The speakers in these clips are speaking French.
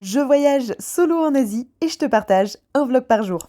Je voyage solo en Asie et je te partage un vlog par jour.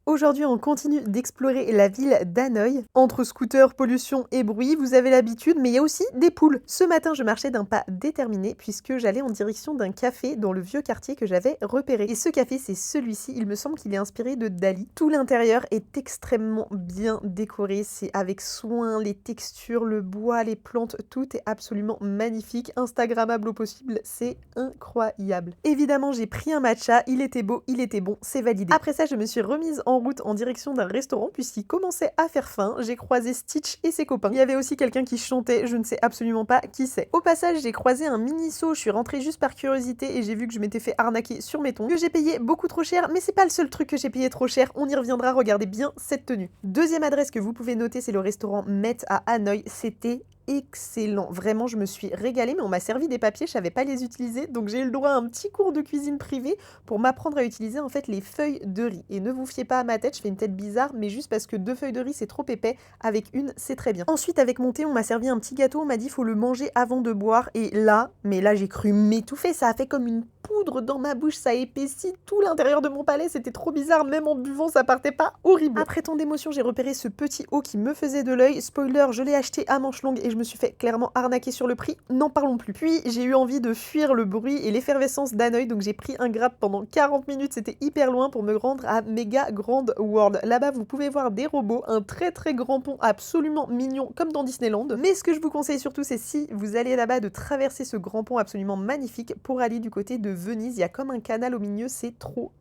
Aujourd'hui, on continue d'explorer la ville d'Hanoï. Entre scooters, pollution et bruit, vous avez l'habitude, mais il y a aussi des poules. Ce matin, je marchais d'un pas déterminé puisque j'allais en direction d'un café dans le vieux quartier que j'avais repéré. Et ce café, c'est celui-ci. Il me semble qu'il est inspiré de Dali. Tout l'intérieur est extrêmement bien décoré. C'est avec soin, les textures, le bois, les plantes, tout est absolument magnifique. Instagrammable au possible, c'est incroyable. Évidemment, j'ai pris un matcha. Il était beau, il était bon, c'est validé. Après ça, je me suis remise en route en direction d'un restaurant puisqu'il commençait à faire faim. J'ai croisé Stitch et ses copains. Il y avait aussi quelqu'un qui chantait, je ne sais absolument pas qui c'est. Au passage, j'ai croisé un mini-saut, je suis rentrée juste par curiosité et j'ai vu que je m'étais fait arnaquer sur mes tongs, que j'ai payé beaucoup trop cher, mais c'est pas le seul truc que j'ai payé trop cher, on y reviendra, regardez bien cette tenue. Deuxième adresse que vous pouvez noter, c'est le restaurant Met à Hanoï, c'était excellent. Vraiment, je me suis régalée, mais on m'a servi des papiers, je savais pas les utiliser, donc j'ai eu le droit à un petit cours de cuisine privée pour m'apprendre à utiliser en fait les feuilles de riz. Et ne vous fiez pas à ma tête, je fais une tête bizarre, mais juste parce que 2 feuilles de riz c'est trop épais, avec une c'est très bien. Ensuite, avec mon thé, on m'a servi un petit gâteau, on m'a dit faut le manger avant de boire, et là, mais là j'ai cru m'étouffer, ça a fait comme une poudre dans ma bouche, ça épaissit tout l'intérieur de mon palais, c'était trop bizarre, même en buvant ça partait pas, horrible. Après tant d'émotions, j'ai repéré ce petit haut qui me faisait de l'œil, spoiler, je l'ai acheté à manches longues et je me suis fait clairement arnaquer sur le prix, n'en parlons plus. Puis j'ai eu envie de fuir le bruit et l'effervescence d'Hanoï, donc j'ai pris un Grab pendant 40 minutes, c'était hyper loin pour me rendre à Mega Grand World. Là-bas, vous pouvez voir des robots, un très très grand pont absolument mignon comme dans Disneyland. Mais ce que je vous conseille surtout, c'est si vous allez là-bas de traverser ce grand pont absolument magnifique pour aller du côté de Venise. Il y a comme un canal au milieu, c'est trop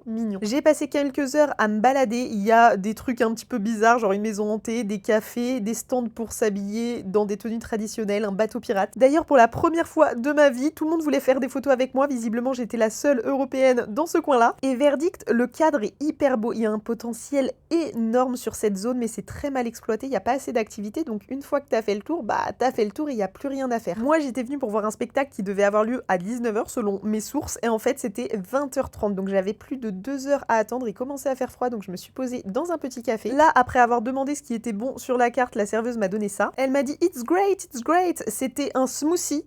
mignon. J'ai passé quelques heures à me balader, il y a des trucs un petit peu bizarres, genre une maison hantée, des cafés, des stands pour s'habiller dans des tenues traditionnelles, un bateau pirate. D'ailleurs, pour la première fois de ma vie, tout le monde voulait faire des photos avec moi, visiblement j'étais la seule européenne dans ce coin-là. Et verdict, le cadre est hyper beau, il y a un potentiel énorme sur cette zone, mais c'est très mal exploité, il n'y a pas assez d'activité, donc une fois que t'as fait le tour, bah t'as fait le tour et il n'y a plus rien à faire. Moi j'étais venue pour voir un spectacle qui devait avoir lieu à 19h selon mes sources, et en fait c'était 20h30, donc j'avais plus de 2 heures à attendre, il commençait à faire froid, donc je me suis posée dans un petit café. Là, après avoir demandé ce qui était bon sur la carte, la serveuse m'a donné ça. Elle m'a dit it's great, c'était un smoothie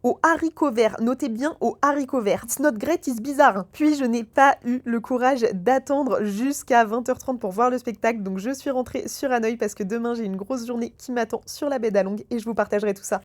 aux haricots verts. Notez bien aux haricots verts. It's not great, it's bizarre. Puis je n'ai pas eu le courage d'attendre jusqu'à 20h30 pour voir le spectacle, donc je suis rentrée sur Hanoï parce que demain j'ai une grosse journée qui m'attend sur la baie d'Along et je vous partagerai tout ça.